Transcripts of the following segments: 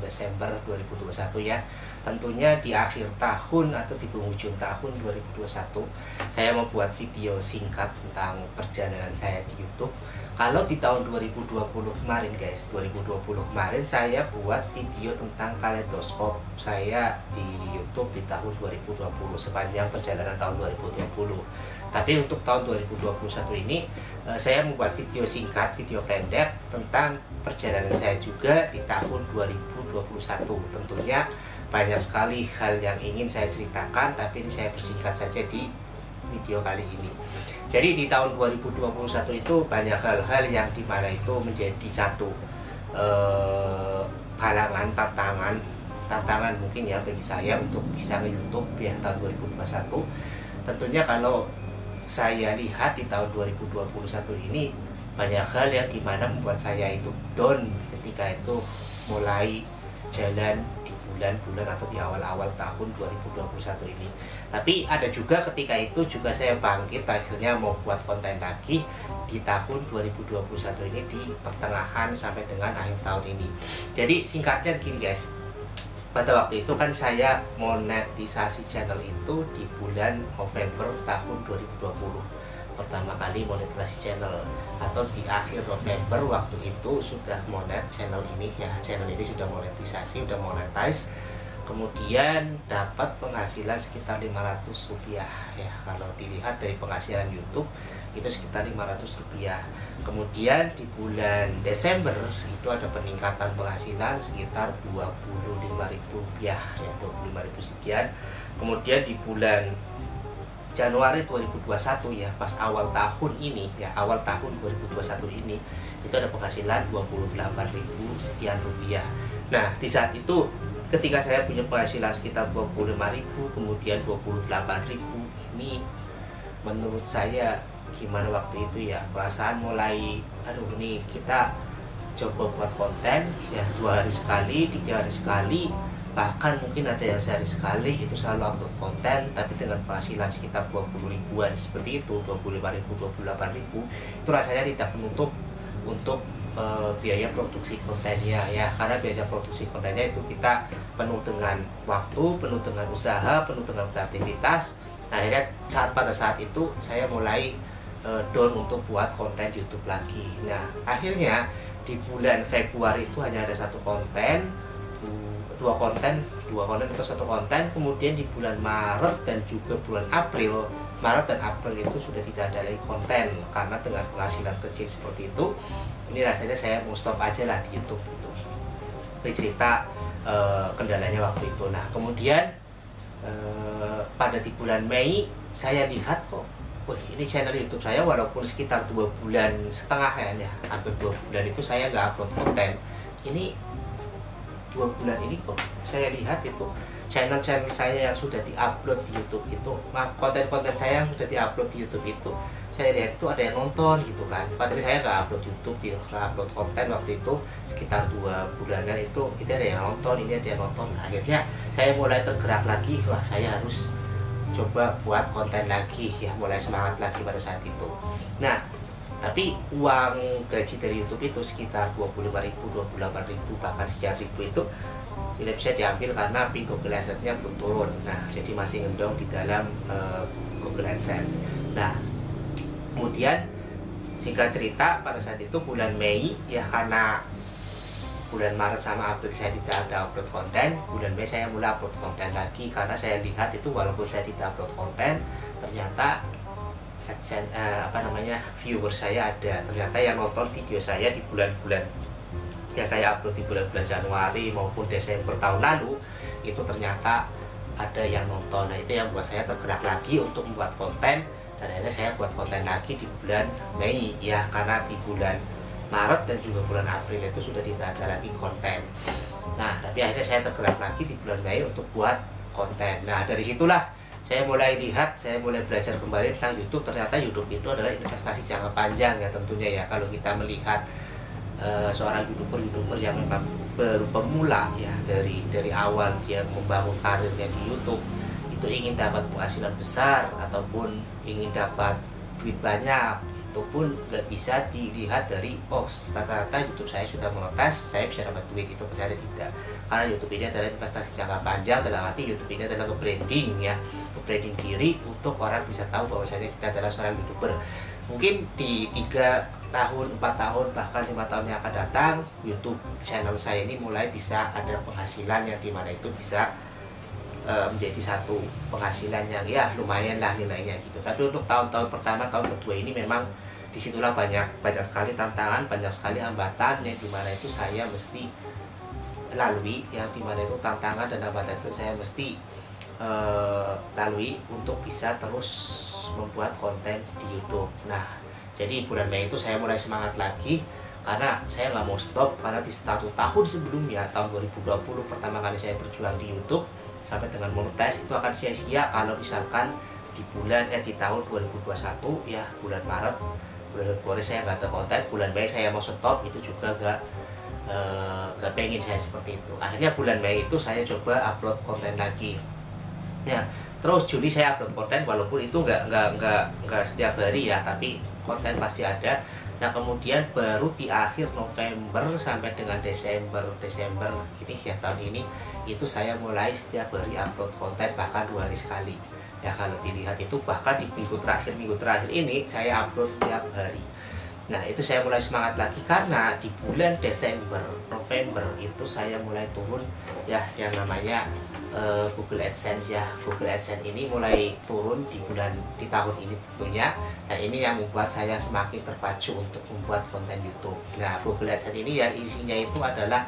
Desember 2021 ya. Tentunya di akhir tahun atau di penghujung tahun 2021 saya mau buat video singkat tentang perjalanan saya di YouTube. Kalau di tahun 2020 kemarin guys, 2020 kemarin saya buat video tentang kaleidoskop saya di YouTube di tahun 2020 sepanjang perjalanan tahun 2020. Tapi untuk tahun 2021 ini saya membuat video singkat, video pendek tentang perjalanan saya juga di tahun 2021. Tentunya banyak sekali hal yang ingin saya ceritakan, tapi ini saya persingkat saja di video kali ini. Jadi di tahun 2021 itu banyak hal-hal yang dimana itu menjadi satu halangan, tantangan mungkin ya bagi saya untuk bisa nge-YouTube ya tahun 2021. Tentunya kalau saya lihat di tahun 2021 ini banyak hal yang dimana membuat saya itu down ketika itu mulai jalan di bulan-bulan atau di awal-awal tahun 2021 ini. Tapi ada juga ketika itu juga saya bangkit, akhirnya mau buat konten lagi di tahun 2021 ini di pertengahan sampai dengan akhir tahun ini. Jadi singkatnya gini guys, pada waktu itu kan saya monetisasi channel itu di bulan November tahun 2020. Pertama kali monetisasi channel, atau di akhir November waktu itu sudah monet channel ini ya. Channel ini sudah monetisasi, sudah monetize. Kemudian dapat penghasilan sekitar 500 rupiah ya. Kalau dilihat dari penghasilan YouTube itu sekitar 500 rupiah. Kemudian di bulan Desember itu ada peningkatan penghasilan sekitar 25.000 rupiah ya, 25.000 sekian. Kemudian di bulan Januari 2021 ya, pas awal tahun ini ya, awal tahun 2021 ini itu ada penghasilan 28.000 sekian rupiah. Nah, di saat itu ketika saya punya penghasilan sekitar 25.000 kemudian 28.000, ini menurut saya gimana waktu itu ya, perasaan mulai aduh nih kita coba buat konten ya 2 hari sekali, 3 hari sekali, bahkan mungkin ada yang sehari sekali itu selalu upload konten, tapi dengan penghasilan sekitar 20 ribuan seperti itu, 25.000, 28.000, itu rasanya tidak menutup untuk biaya produksi kontennya ya. Karena biaya produksi kontennya itu kita penuh dengan waktu, penuh dengan usaha, penuh dengan kreativitas. Nah, akhirnya pada saat itu saya mulai down untuk buat konten YouTube lagi. Nah, akhirnya di bulan Februari itu hanya ada dua konten atau satu konten. Kemudian di bulan Maret dan juga bulan April, Maret dan April itu sudah tidak ada lagi konten karena dengan penghasilan kecil seperti itu, ini rasanya saya mau stop aja lah di YouTube itu. Ini cerita kendalanya waktu itu. Nah, kemudian pada di bulan Mei saya lihat kok, wah ini channel YouTube saya walaupun sekitar 2,5 bulan ya, hampir 2 bulan itu saya nggak upload konten. Ini 2 bulan ini kok saya lihat itu channel-channel saya yang sudah diupload di YouTube itu, konten-konten saya yang sudah diupload di YouTube itu, saya lihat itu ada yang nonton gitu kan. Padahal saya nggak upload YouTube, nggak upload konten waktu itu sekitar 2 bulanan itu ada yang nonton, ini ada yang nonton. Akhirnya saya mulai tergerak lagi, wah saya harus coba buat konten lagi ya, mulai semangat lagi pada saat itu. Nah, tapi uang gaji dari YouTube itu sekitar 25.000, 28.000, bahkan sekian ribu itu tidak bisa diambil karena Google AdSense-nya belum turun. Nah, jadi masih ngendong di dalam Google AdSense. Nah, kemudian singkat cerita pada saat itu bulan Mei ya, karena bulan Maret sama April saya tidak ada upload konten, bulan Mei saya mulai upload konten lagi karena saya lihat itu walaupun saya tidak upload konten, ternyata AdSense, viewer saya ada, ternyata yang nonton video saya di bulan-bulan yang saya upload di bulan-bulan Januari maupun Desember tahun lalu itu ternyata ada yang nonton. Nah, itu yang buat saya tergerak lagi untuk membuat konten, dan akhirnya saya buat konten lagi di bulan Mei ya, karena di bulan Maret dan juga bulan April itu sudah tidak ada lagi konten. Nah, tapi akhirnya saya tergerak lagi di bulan Mei untuk buat konten. Nah, dari situlah saya mulai belajar kembali tentang YouTube. Ternyata YouTube itu adalah investasi jangka panjang ya tentunya ya. Kalau kita melihat seorang youtuber yang memang baru pemula ya, dari awal dia membangun karirnya di YouTube itu ingin dapat penghasilan besar ataupun ingin dapat duit banyak, itu pun nggak bisa dilihat dari oh rata-rata YouTube saya sudah monetas, saya bisa dapat duit. Itu ternyata tidak, karena YouTube ini adalah investasi jangka panjang. Dalam arti YouTube ini adalah branding ya, branding diri untuk orang bisa tahu bahwasanya kita adalah seorang YouTuber. Mungkin di 3 tahun, 4 tahun, bahkan 5 tahun yang akan datang, YouTube channel saya ini mulai bisa ada penghasilan yang dimana itu bisa menjadi satu penghasilan yang ya lumayan lah nilainya gitu. Tapi untuk tahun-tahun pertama, tahun kedua ini memang disitulah banyak sekali tantangan, banyak sekali hambatan yang dimana itu saya mesti lalui, yang dimana itu tantangan dan hambatan itu saya mesti lalui untuk bisa terus membuat konten di YouTube. Nah, jadi bulan Mei itu saya mulai semangat lagi, karena saya nggak mau stop, karena di 1 tahun sebelumnya, tahun 2020 pertama kali saya berjuang di YouTube sampai dengan monetis, itu akan sia-sia kalau misalkan di tahun 2021 ya, bulan Maret saya nggak ada konten, bulan Mei saya mau stop, itu juga nggak pengen saya seperti itu. Akhirnya bulan Mei itu saya coba upload konten lagi ya, terus Juli saya upload konten, walaupun itu nggak setiap hari ya, tapi konten pasti ada. Nah, kemudian baru di akhir November sampai dengan Desember ini ya, tahun ini itu saya mulai setiap hari upload konten, bahkan 2 hari sekali ya. Kalau dilihat itu bahkan di minggu terakhir ini saya upload setiap hari. Nah, itu saya mulai semangat lagi, karena di bulan Desember, November itu saya mulai turun ya, yang namanya Google AdSense ya. Google AdSense ini mulai turun di tahun ini tentunya. Nah, ini yang membuat saya semakin terpacu untuk membuat konten YouTube. Nah, Google AdSense ini ya isinya itu adalah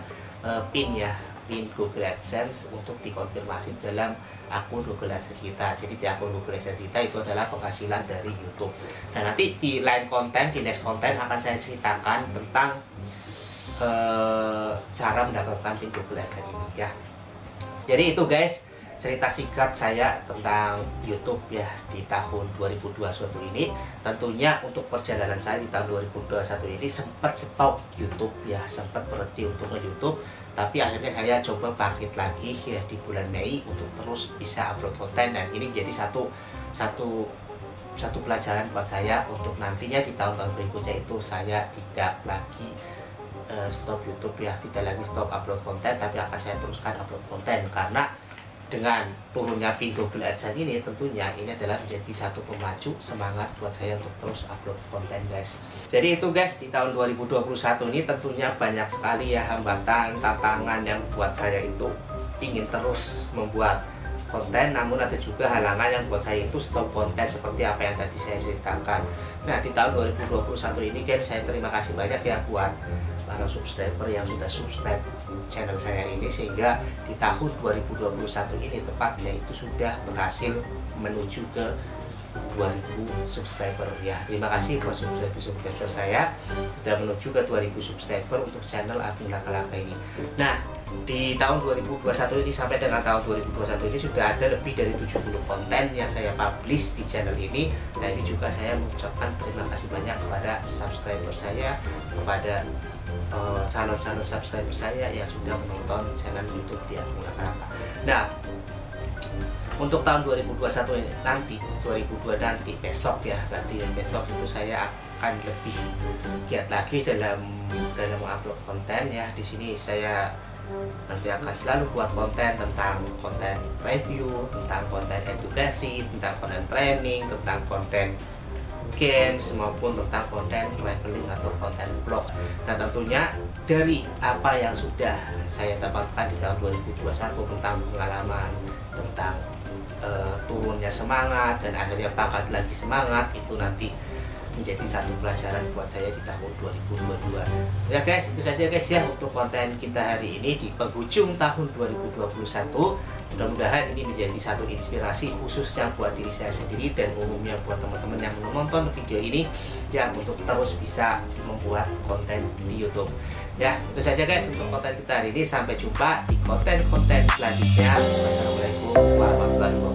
pin Google AdSense untuk dikonfirmasi dalam akun Google AdSense kita. Jadi di akun Google AdSense kita itu adalah penghasilan dari YouTube. Nah, nanti di lain konten, di next konten akan saya ceritakan tentang cara mendapatkan pin Google AdSense ini ya. Jadi itu guys, cerita singkat saya tentang YouTube ya di tahun 2021 ini. Tentunya untuk perjalanan saya di tahun 2021 ini sempat stop YouTube ya, sempat berhenti untuk nge-YouTube. Tapi akhirnya saya coba bangkit lagi ya di bulan Mei untuk terus bisa upload konten. Dan ini menjadi satu pelajaran buat saya untuk nantinya di tahun-tahun berikutnya itu saya tidak lagi stop YouTube ya, tidak lagi stop upload konten, tapi akan saya teruskan upload konten. Karena dengan turunnya pin Google AdSense ini, tentunya ini adalah menjadi satu pemacu semangat buat saya untuk terus upload konten guys. Jadi itu guys, di tahun 2021 ini tentunya banyak sekali ya hambatan, tantangan yang buat saya itu ingin terus membuat konten, namun ada juga halangan yang buat saya itu stop konten seperti apa yang tadi saya ceritakan. Nah, di tahun 2021 ini guys, saya terima kasih banyak ya buat para subscriber yang sudah subscribe channel saya ini, sehingga di tahun 2021 ini tepatnya itu sudah berhasil menuju ke 2000 subscriber ya. Terima kasih buat subscriber saya sudah menuju ke 2000 subscriber untuk channel Admin Laka-Laka ini. Nah, di tahun 2021 ini sampai dengan tahun 2021 ini sudah ada lebih dari 70 konten yang saya publish di channel ini. Nah, ini juga saya mengucapkan terima kasih banyak kepada subscriber saya, kepada calon-calon subscriber saya yang sudah menonton channel YouTube di Admin Laka-Laka. Nah, untuk tahun 2021 ini nanti, 2022 nanti besok ya, berarti besok itu saya akan lebih giat lagi dalam mengupload konten ya. Di sini saya nanti akan selalu buat konten tentang konten review, tentang konten edukasi, tentang konten training, tentang konten games, maupun tentang konten traveling atau konten vlog. Nah, tentunya dari apa yang sudah saya dapatkan di tahun 2021 tentang pengalaman, tentang turunnya semangat dan akhirnya pangkat lagi semangat, itu nanti menjadi satu pelajaran buat saya di tahun 2022. Ya guys, itu saja guys ya untuk konten kita hari ini di penghujung tahun 2021. Mudah-mudahan ini menjadi satu inspirasi khususnya buat diri saya sendiri dan umumnya buat teman-teman yang menonton video ini ya, untuk terus bisa membuat konten di YouTube. Ya, itu saja guys untuk konten kita hari ini. Sampai jumpa di konten-konten selanjutnya. Wassalamualaikum warahmatullahi wabarakatuh.